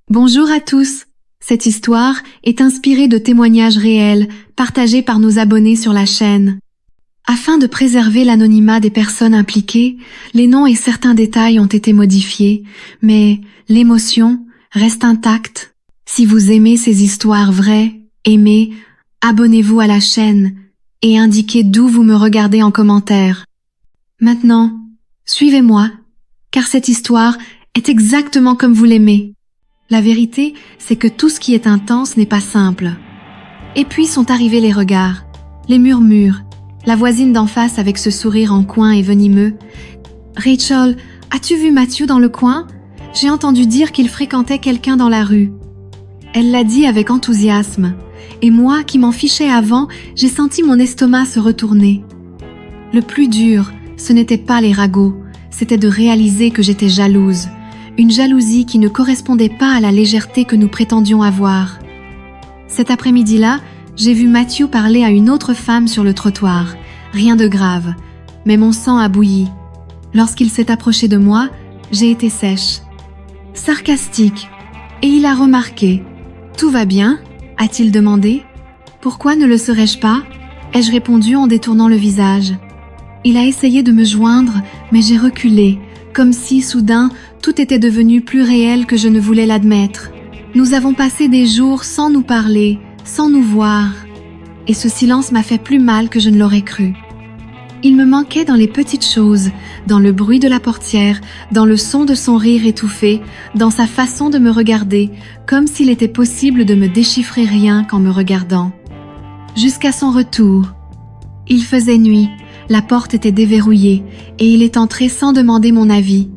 Bonjour à tous. Cette histoire est inspirée de témoignages réels partagés par nos abonnés sur la chaîne. Afin de préserver l'anonymat des personnes impliquées, les noms et certains détails ont été modifiés, mais l'émotion reste intacte. Si vous aimez ces histoires vraies, abonnez-vous à la chaîne et indiquez d'où vous me regardez en commentaire. Maintenant, suivez-moi, car cette histoire est exactement comme vous l'aimez. La vérité, c'est que tout ce qui est intense n'est pas simple. Et puis sont arrivés les regards, les murmures, la voisine d'en face avec ce sourire en coin et venimeux. « Rachel, as-tu vu Matthew dans le coin? J'ai entendu dire qu'il fréquentait quelqu'un dans la rue. » Elle l'a dit avec enthousiasme, et moi qui m'en fichais avant, j'ai senti mon estomac se retourner. Le plus dur, ce n'était pas les ragots, c'était de réaliser que j'étais jalouse. Une jalousie qui ne correspondait pas à la légèreté que nous prétendions avoir. Cet après-midi-là, j'ai vu Matthew parler à une autre femme sur le trottoir. Rien de grave, mais mon sang a bouilli. Lorsqu'il s'est approché de moi, j'ai été sèche. Sarcastique, et il a remarqué. « Tout va bien ?» a-t-il demandé. « Pourquoi ne le serais-je pas ?» ai-je répondu en détournant le visage. Il a essayé de me joindre, mais j'ai reculé, comme si, soudain, tout était devenu plus réel que je ne voulais l'admettre. Nous avons passé des jours sans nous parler, sans nous voir. Et ce silence m'a fait plus mal que je ne l'aurais cru. Il me manquait dans les petites choses, dans le bruit de la portière, dans le son de son rire étouffé, dans sa façon de me regarder, comme s'il était possible de me déchiffrer rien qu'en me regardant. Jusqu'à son retour. Il faisait nuit, la porte était déverrouillée, et il est entré sans demander mon avis.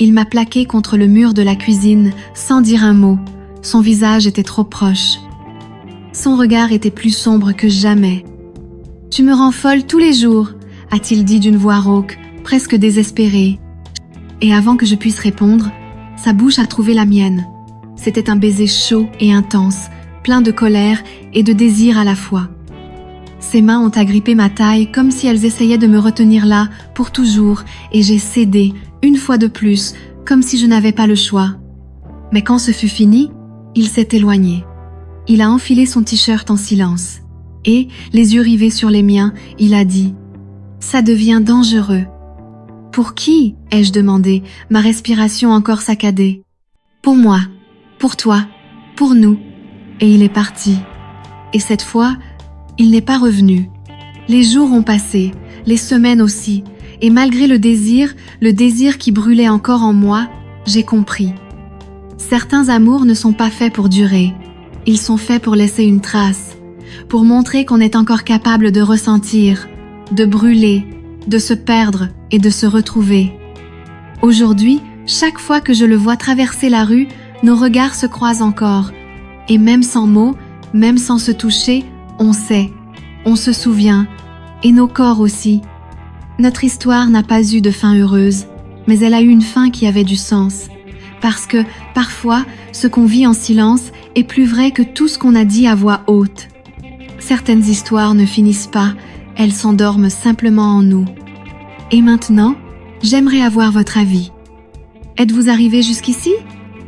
Il m'a plaqué contre le mur de la cuisine, sans dire un mot. Son visage était trop proche. Son regard était plus sombre que jamais. « Tu me rends folle tous les jours », a-t-il dit d'une voix rauque, presque désespérée. Et avant que je puisse répondre, sa bouche a trouvé la mienne. C'était un baiser chaud et intense, plein de colère et de désir à la fois. Ses mains ont agrippé ma taille comme si elles essayaient de me retenir là pour toujours, et j'ai cédé, une fois de plus, comme si je n'avais pas le choix. Mais quand ce fut fini, il s'est éloigné. Il a enfilé son t-shirt en silence. Et, les yeux rivés sur les miens, il a dit « Ça devient dangereux. »« Pour qui ?» ai-je demandé, ma respiration encore saccadée. « Pour moi, pour toi, pour nous. » Et il est parti. Et cette fois, il n'est pas revenu. Les jours ont passé, les semaines aussi, et malgré le désir qui brûlait encore en moi, j'ai compris. Certains amours ne sont pas faits pour durer. Ils sont faits pour laisser une trace, pour montrer qu'on est encore capable de ressentir, de brûler, de se perdre et de se retrouver. Aujourd'hui, chaque fois que je le vois traverser la rue, nos regards se croisent encore. Et même sans mots, même sans se toucher, on sait, on se souvient, et nos corps aussi. Notre histoire n'a pas eu de fin heureuse, mais elle a eu une fin qui avait du sens. Parce que, parfois, ce qu'on vit en silence est plus vrai que tout ce qu'on a dit à voix haute. Certaines histoires ne finissent pas, elles s'endorment simplement en nous. Et maintenant, j'aimerais avoir votre avis. Êtes-vous arrivé jusqu'ici?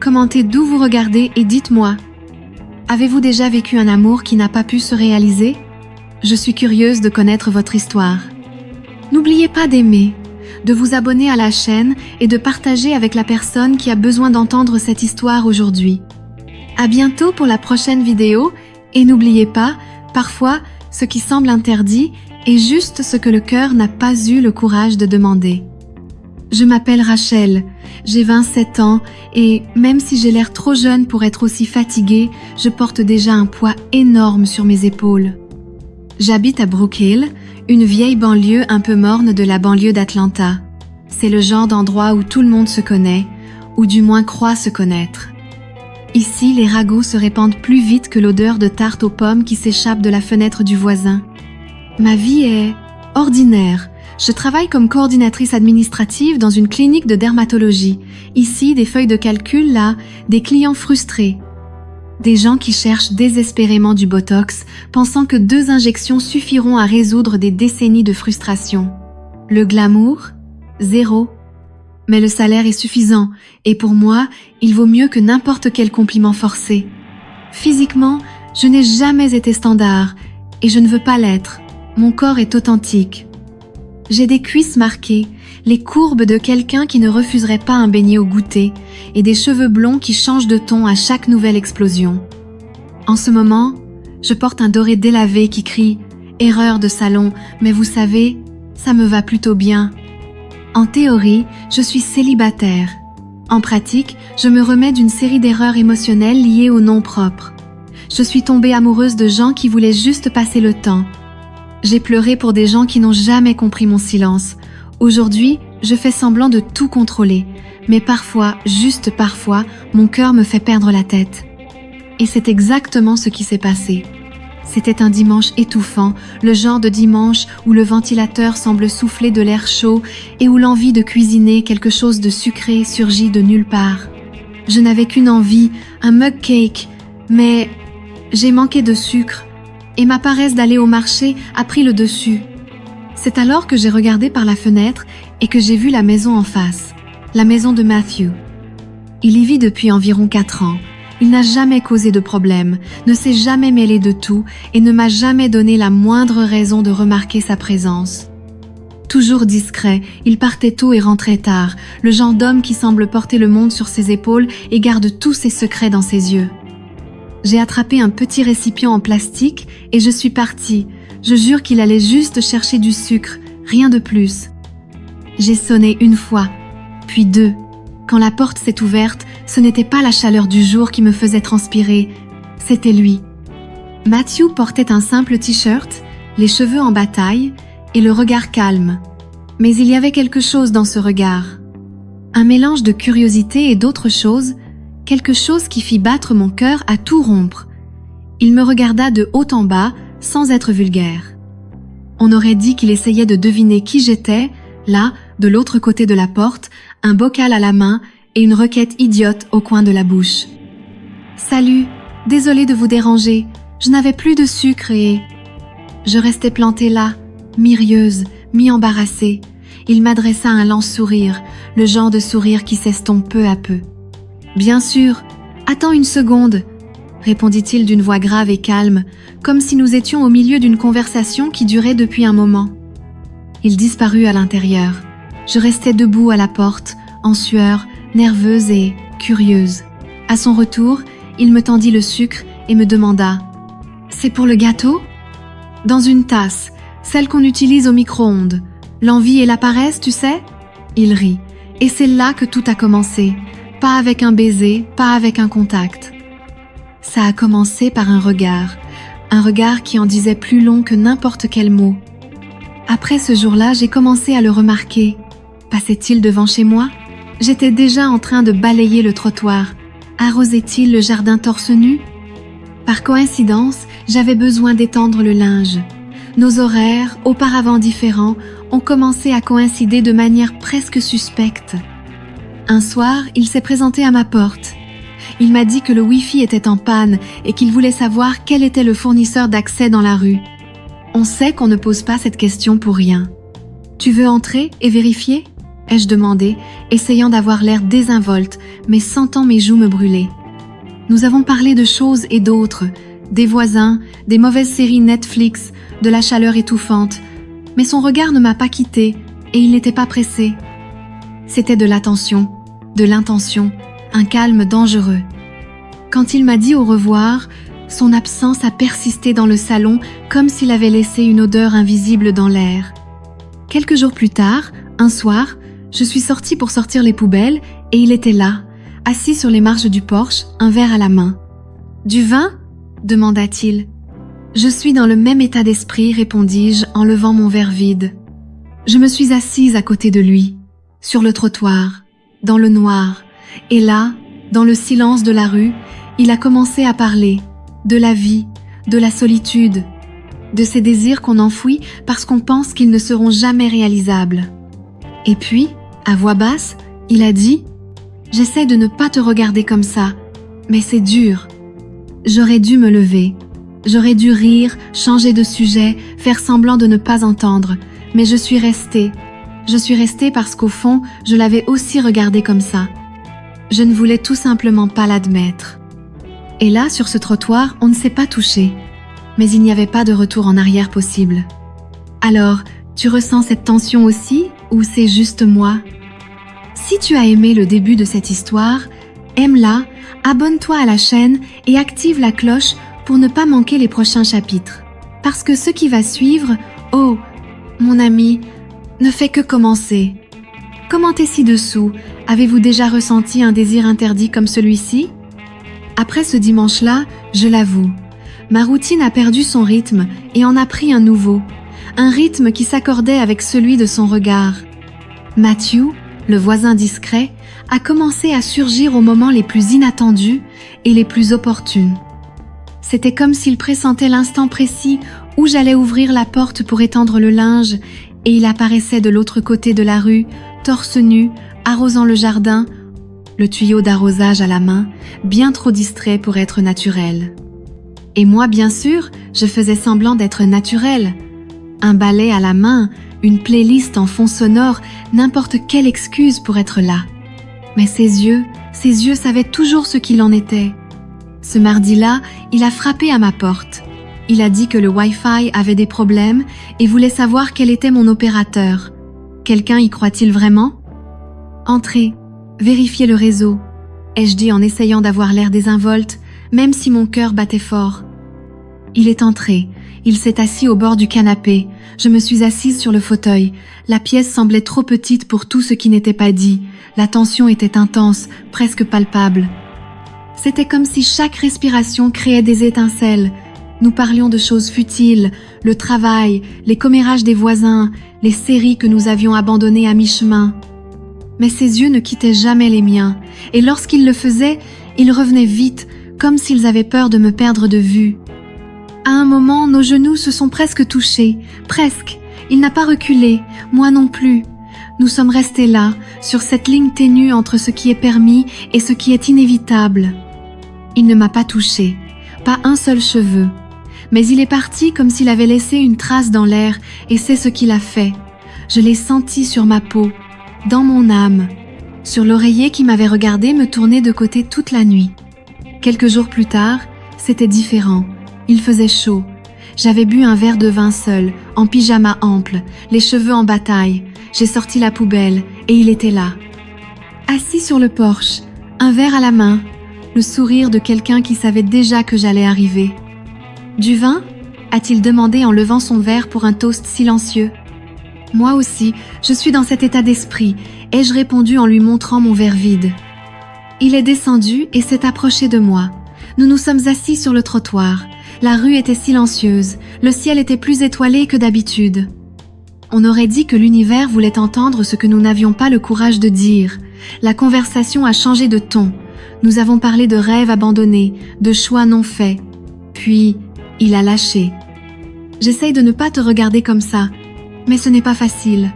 Commentez d'où vous regardez et dites-moi. Avez-vous déjà vécu un amour qui n'a pas pu se réaliser? Je suis curieuse de connaître votre histoire. N'oubliez pas d'aimer, de vous abonner à la chaîne et de partager avec la personne qui a besoin d'entendre cette histoire aujourd'hui. À bientôt pour la prochaine vidéo et n'oubliez pas, parfois, ce qui semble interdit est juste ce que le cœur n'a pas eu le courage de demander. Je m'appelle Rachel, j'ai 27 ans et même si j'ai l'air trop jeune pour être aussi fatiguée, je porte déjà un poids énorme sur mes épaules. J'habite à Brook Hill, une vieille banlieue un peu morne de la banlieue d'Atlanta. C'est le genre d'endroit où tout le monde se connaît, ou du moins croit se connaître. Ici, les ragots se répandent plus vite que l'odeur de tarte aux pommes qui s'échappe de la fenêtre du voisin. Ma vie est ordinaire. Je travaille comme coordinatrice administrative dans une clinique de dermatologie. Ici, des feuilles de calcul, là, des clients frustrés. Des gens qui cherchent désespérément du Botox, pensant que 2 injections suffiront à résoudre des décennies de frustration. Le glamour, zéro. mais le salaire est suffisant, et pour moi, il vaut mieux que n'importe quel compliment forcé. Physiquement, je n'ai jamais été standard, et je ne veux pas l'être. Mon corps est authentique. J'ai des cuisses marquées, les courbes de quelqu'un qui ne refuserait pas un beignet au goûter, et des cheveux blonds qui changent de ton à chaque nouvelle explosion. En ce moment, je porte un doré délavé qui crie « Erreur de salon, mais vous savez, ça me va plutôt bien ». En théorie, je suis célibataire. En pratique, je me remets d'une série d'erreurs émotionnelles liées au nom propre. Je suis tombée amoureuse de gens qui voulaient juste passer le temps. J'ai pleuré pour des gens qui n'ont jamais compris mon silence. Aujourd'hui, je fais semblant de tout contrôler, mais parfois, juste parfois, mon cœur me fait perdre la tête. Et c'est exactement ce qui s'est passé. C'était un dimanche étouffant, le genre de dimanche où le ventilateur semble souffler de l'air chaud et où l'envie de cuisiner quelque chose de sucré surgit de nulle part. Je n'avais qu'une envie, un mug cake, mais j'ai manqué de sucre et ma paresse d'aller au marché a pris le dessus. C'est alors que j'ai regardé par la fenêtre et que j'ai vu la maison en face, la maison de Matthew. Il y vit depuis environ 4 ans. Il n'a jamais causé de problème, ne s'est jamais mêlé de tout et ne m'a jamais donné la moindre raison de remarquer sa présence. Toujours discret, il partait tôt et rentrait tard, le genre d'homme qui semble porter le monde sur ses épaules et garde tous ses secrets dans ses yeux. J'ai attrapé un petit récipient en plastique et je suis partie. Je jure qu'il allait juste chercher du sucre, rien de plus. J'ai sonné 1 fois, puis 2. Quand la porte s'est ouverte, ce n'était pas la chaleur du jour qui me faisait transpirer, c'était lui. Matthew portait un simple t-shirt, les cheveux en bataille et le regard calme. Mais il y avait quelque chose dans ce regard. Un mélange de curiosité et d'autre chose, quelque chose qui fit battre mon cœur à tout rompre. Il me regarda de haut en bas, sans être vulgaire. On aurait dit qu'il essayait de deviner qui j'étais, là, de l'autre côté de la porte, un bocal à la main et une requête idiote au coin de la bouche. « Salut, désolée de vous déranger, je n'avais plus de sucre et… » Je restais plantée là, mirieuse, mi-embarrassée. Il m'adressa un lent sourire, le genre de sourire qui s'estompe peu à peu. « Bien sûr, attends 1 seconde », répondit-il d'une voix grave et calme, comme si nous étions au milieu d'une conversation qui durait depuis un moment. Il disparut à l'intérieur. Je restais debout à la porte, en sueur, nerveuse et curieuse. À son retour, il me tendit le sucre et me demanda « C'est pour le gâteau ?» « Dans une tasse, celle qu'on utilise au micro-ondes. L'envie et la paresse, tu sais ?» Il rit. Et c'est là que tout a commencé. Pas avec un baiser, pas avec un contact. Ça a commencé par un regard qui en disait plus long que n'importe quel mot. Après ce jour-là, j'ai commencé à le remarquer. Passait-il devant chez moi ? J'étais déjà en train de balayer le trottoir. Arrosait-il le jardin torse nu ? Par coïncidence, j'avais besoin d'étendre le linge. Nos horaires, auparavant différents, ont commencé à coïncider de manière presque suspecte. Un soir, il s'est présenté à ma porte. Il m'a dit que le Wi-Fi était en panne et qu'il voulait savoir quel était le fournisseur d'accès dans la rue. On sait qu'on ne pose pas cette question pour rien. « Tu veux entrer et vérifier ?» ai-je demandé, essayant d'avoir l'air désinvolte, mais sentant mes joues me brûler. Nous avons parlé de choses et d'autres, des voisins, des mauvaises séries Netflix, de la chaleur étouffante, mais son regard ne m'a pas quittée et il n'était pas pressé. C'était de l'attention, de l'intention, un calme dangereux. Quand il m'a dit au revoir, son absence a persisté dans le salon comme s'il avait laissé une odeur invisible dans l'air. Quelques jours plus tard, un soir, je suis sortie pour sortir les poubelles et il était là, assis sur les marches du porche, un verre à la main. « Du vin ?» demanda-t-il. « Je suis dans le même état d'esprit, répondis-je en levant mon verre vide. Je me suis assise à côté de lui, sur le trottoir, dans le noir, et là, dans le silence de la rue, il a commencé à parler de la vie, de la solitude, de ces désirs qu'on enfouit parce qu'on pense qu'ils ne seront jamais réalisables. Et puis, à voix basse, il a dit « J'essaie de ne pas te regarder comme ça, mais c'est dur. » J'aurais dû me lever. J'aurais dû rire, changer de sujet, faire semblant de ne pas entendre, mais je suis restée. Je suis restée parce qu'au fond, je l'avais aussi regardé comme ça. Je ne voulais tout simplement pas l'admettre. Et là, sur ce trottoir, on ne s'est pas touché. Mais il n'y avait pas de retour en arrière possible. Alors, tu ressens cette tension aussi, ou c'est juste moi? Si tu as aimé le début de cette histoire, aime-la, abonne-toi à la chaîne et active la cloche pour ne pas manquer les prochains chapitres. Parce que ce qui va suivre, oh, mon ami, ne fait que commencer. Commentez ci-dessous, avez-vous déjà ressenti un désir interdit comme celui-ci? Après ce dimanche-là, je l'avoue, ma routine a perdu son rythme et en a pris un nouveau, un rythme qui s'accordait avec celui de son regard. Matthew, le voisin discret, a commencé à surgir aux moments les plus inattendus et les plus opportuns. C'était comme s'il pressentait l'instant précis où j'allais ouvrir la porte pour étendre le linge et il apparaissait de l'autre côté de la rue, torse nu, arrosant le jardin, le tuyau d'arrosage à la main, bien trop distrait pour être naturel. Et moi, bien sûr, je faisais semblant d'être naturel. Un balai à la main, une playlist en fond sonore, n'importe quelle excuse pour être là. Mais ses yeux savaient toujours ce qu'il en était. Ce mardi-là, il a frappé à ma porte. Il a dit que le Wi-Fi avait des problèmes et voulait savoir quel était mon opérateur. Quelqu'un y croit-il vraiment? Entrez, vérifiez le réseau, ai-je dit en essayant d'avoir l'air désinvolte, même si mon cœur battait fort. Il est entré, il s'est assis au bord du canapé, je me suis assise sur le fauteuil, la pièce semblait trop petite pour tout ce qui n'était pas dit, la tension était intense, presque palpable. C'était comme si chaque respiration créait des étincelles. Nous parlions de choses futiles, le travail, les commérages des voisins, les séries que nous avions abandonnées à mi-chemin. Mais ses yeux ne quittaient jamais les miens, et lorsqu'il le faisait, ils revenaient vite, comme s'ils avaient peur de me perdre de vue. À un moment, nos genoux se sont presque touchés, presque. Il n'a pas reculé, moi non plus. Nous sommes restés là, sur cette ligne ténue entre ce qui est permis et ce qui est inévitable. Il ne m'a pas touché, pas un seul cheveu. Mais il est parti comme s'il avait laissé une trace dans l'air, et c'est ce qu'il a fait. Je l'ai senti sur ma peau, dans mon âme, sur l'oreiller qui m'avait regardé me tourner de côté toute la nuit. Quelques jours plus tard, c'était différent. Il faisait chaud. J'avais bu un verre de vin seul, en pyjama ample, les cheveux en bataille. J'ai sorti la poubelle, et il était là. Assis sur le porche, un verre à la main, le sourire de quelqu'un qui savait déjà que j'allais arriver. « Du vin ?» a-t-il demandé en levant son verre pour un toast silencieux. Moi aussi, je suis dans cet état d'esprit, ai-je répondu en lui montrant mon verre vide. Il est descendu et s'est approché de moi. Nous nous sommes assis sur le trottoir. La rue était silencieuse, le ciel était plus étoilé que d'habitude. On aurait dit que l'univers voulait entendre ce que nous n'avions pas le courage de dire. La conversation a changé de ton. Nous avons parlé de rêves abandonnés, de choix non faits. Puis, il a lâché. J'essaye de ne pas te regarder comme ça, mais ce n'est pas facile.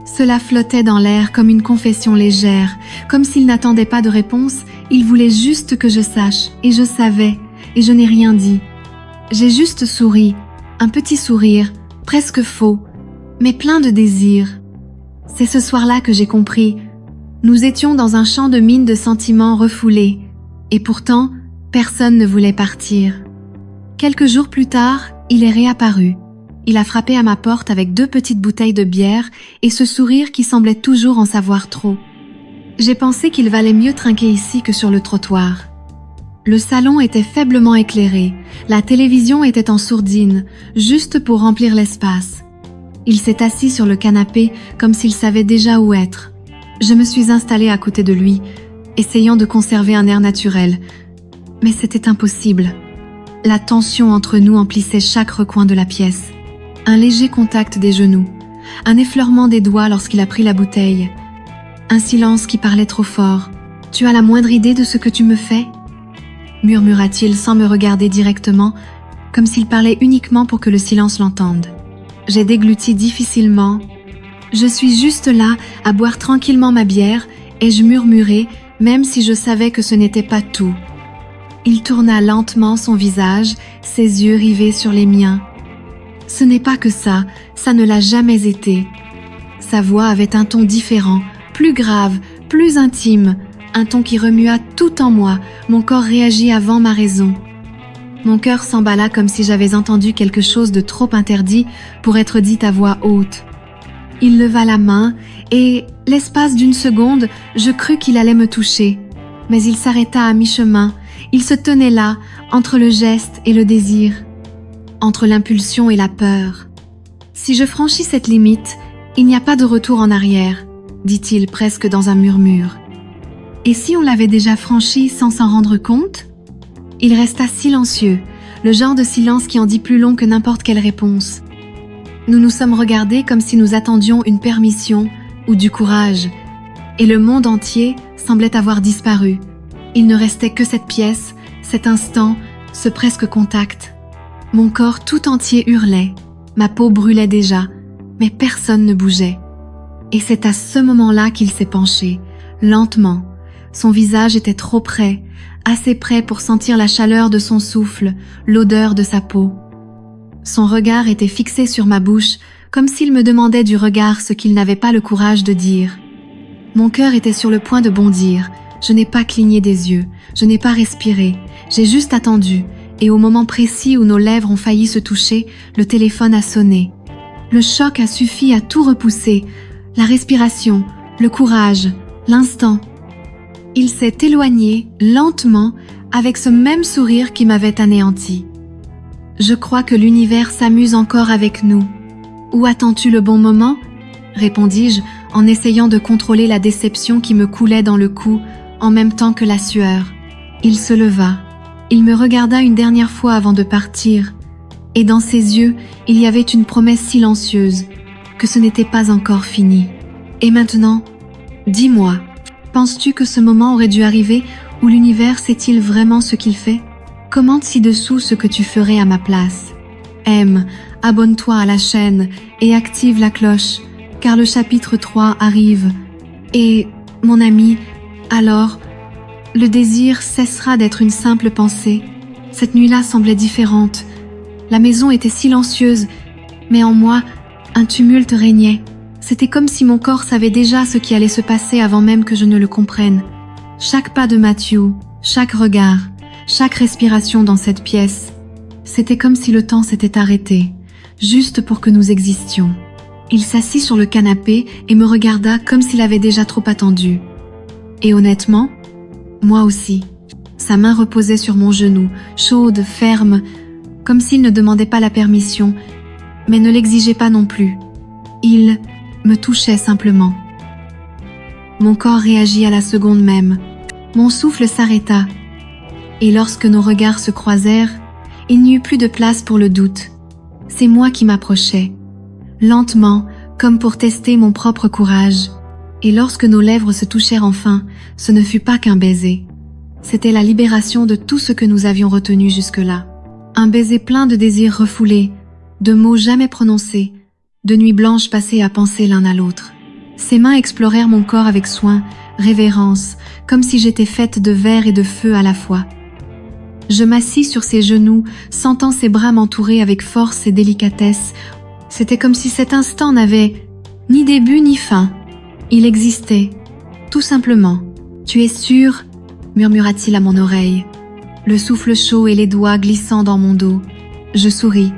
Cela flottait dans l'air comme une confession légère, comme s'il n'attendait pas de réponse, il voulait juste que je sache, et je savais, et je n'ai rien dit. J'ai juste souri, un petit sourire, presque faux, mais plein de désir. C'est ce soir-là que j'ai compris. Nous étions dans un champ de mines de sentiments refoulés, et pourtant, personne ne voulait partir. Quelques jours plus tard, il est réapparu. Il a frappé à ma porte avec 2 petites bouteilles de bière et ce sourire qui semblait toujours en savoir trop. J'ai pensé qu'il valait mieux trinquer ici que sur le trottoir. Le salon était faiblement éclairé, la télévision était en sourdine, juste pour remplir l'espace. Il s'est assis sur le canapé comme s'il savait déjà où être. Je me suis installée à côté de lui, essayant de conserver un air naturel. Mais c'était impossible. La tension entre nous emplissait chaque recoin de la pièce. Un léger contact des genoux, un effleurement des doigts lorsqu'il a pris la bouteille. Un silence qui parlait trop fort. « Tu as la moindre idée de ce que tu me fais ?» murmura-t-il sans me regarder directement, comme s'il parlait uniquement pour que le silence l'entende. J'ai dégluti difficilement. Je suis juste là, à boire tranquillement ma bière, et je murmurai, même si je savais que ce n'était pas tout. Il tourna lentement son visage, ses yeux rivés sur les miens. Ce n'est pas que ça ne l'a jamais été. Sa voix avait un ton différent, plus grave, plus intime, un ton qui remua tout en moi, mon corps réagit avant ma raison. Mon cœur s'emballa comme si j'avais entendu quelque chose de trop interdit pour être dit à voix haute. Il leva la main et, l'espace d'une seconde, je crus qu'il allait me toucher. Mais il s'arrêta à mi-chemin, il se tenait là, entre le geste et le désir, entre l'impulsion et la peur. Si je franchis cette limite, il n'y a pas de retour en arrière, dit-il presque dans un murmure. Et si on l'avait déjà franchi sans s'en rendre compte? Il resta silencieux, le genre de silence qui en dit plus long que n'importe quelle réponse. Nous nous sommes regardés comme si nous attendions une permission ou du courage, et le monde entier semblait avoir disparu. Il ne restait que cette pièce, cet instant, ce presque contact. Mon corps tout entier hurlait, ma peau brûlait déjà, mais personne ne bougeait. Et c'est à ce moment-là qu'il s'est penché, lentement. Son visage était trop près, assez près pour sentir la chaleur de son souffle, l'odeur de sa peau. Son regard était fixé sur ma bouche, comme s'il me demandait du regard ce qu'il n'avait pas le courage de dire. Mon cœur était sur le point de bondir, je n'ai pas cligné des yeux, je n'ai pas respiré, j'ai juste attendu, et au moment précis où nos lèvres ont failli se toucher, le téléphone a sonné. Le choc a suffi à tout repousser, la respiration, le courage, l'instant. Il s'est éloigné, lentement, avec ce même sourire qui m'avait anéanti. Je crois que l'univers s'amuse encore avec nous. Où attends-tu le bon moment? Répondis-je en essayant de contrôler la déception qui me coulait dans le cou en même temps que la sueur. Il se leva. Il me regarda une dernière fois avant de partir. Et dans ses yeux, il y avait une promesse silencieuse, que ce n'était pas encore fini. Et maintenant, dis-moi, penses-tu que ce moment aurait dû arriver où l'univers sait-il vraiment ce qu'il fait? Commente ci-dessous ce que tu ferais à ma place. Aime, abonne-toi à la chaîne et active la cloche, car le chapitre 3 arrive. Et, mon ami, alors, le désir cessera d'être une simple pensée. Cette nuit-là semblait différente. La maison était silencieuse, mais en moi, un tumulte régnait. C'était comme si mon corps savait déjà ce qui allait se passer avant même que je ne le comprenne. Chaque pas de Matthew, chaque regard, chaque respiration dans cette pièce, c'était comme si le temps s'était arrêté, juste pour que nous existions. Il s'assit sur le canapé et me regarda comme s'il avait déjà trop attendu. Et honnêtement, moi aussi. Sa main reposait sur mon genou, chaude, ferme, comme s'il ne demandait pas la permission, mais ne l'exigeait pas non plus. Il me touchait simplement. Mon corps réagit à la seconde même. Mon souffle s'arrêta. Et lorsque nos regards se croisèrent, il n'y eut plus de place pour le doute. C'est moi qui m'approchais, lentement, comme pour tester mon propre courage. Et lorsque nos lèvres se touchèrent enfin, ce ne fut pas qu'un baiser. C'était la libération de tout ce que nous avions retenu jusque-là. Un baiser plein de désirs refoulés, de mots jamais prononcés, de nuits blanches passées à penser l'un à l'autre. Ses mains explorèrent mon corps avec soin, révérence, comme si j'étais faite de verre et de feu à la fois. Je m'assis sur ses genoux, sentant ses bras m'entourer avec force et délicatesse. C'était comme si cet instant n'avait ni début ni fin. Il existait, tout simplement. « Tu es sûr ?» murmura-t-il à mon oreille. Le souffle chaud et les doigts glissant dans mon dos. Je souris,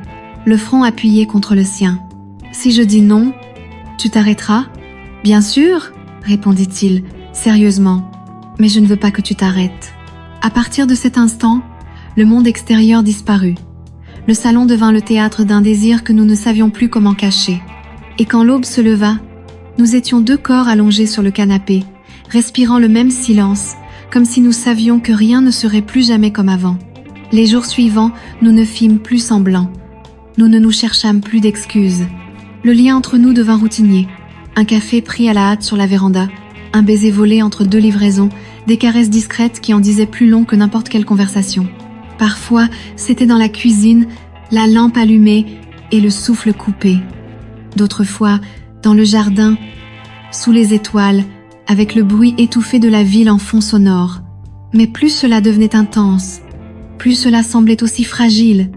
le front appuyé contre le sien. « Si je dis non, tu t'arrêteras ?»« Bien sûr !» répondit-il, sérieusement. « Mais je ne veux pas que tu t'arrêtes. » À partir de cet instant, le monde extérieur disparut. Le salon devint le théâtre d'un désir que nous ne savions plus comment cacher. Et quand l'aube se leva, nous étions deux corps allongés sur le canapé, respirant le même silence, comme si nous savions que rien ne serait plus jamais comme avant. Les jours suivants, nous ne fîmes plus semblant. Nous ne nous cherchâmes plus d'excuses. Le lien entre nous devint routinier. Un café pris à la hâte sur la véranda, un baiser volé entre deux livraisons, des caresses discrètes qui en disaient plus long que n'importe quelle conversation. Parfois, c'était dans la cuisine, la lampe allumée et le souffle coupé. D'autres fois, dans le jardin, sous les étoiles, avec le bruit étouffé de la ville en fond sonore. Mais plus cela devenait intense, plus cela semblait aussi fragile,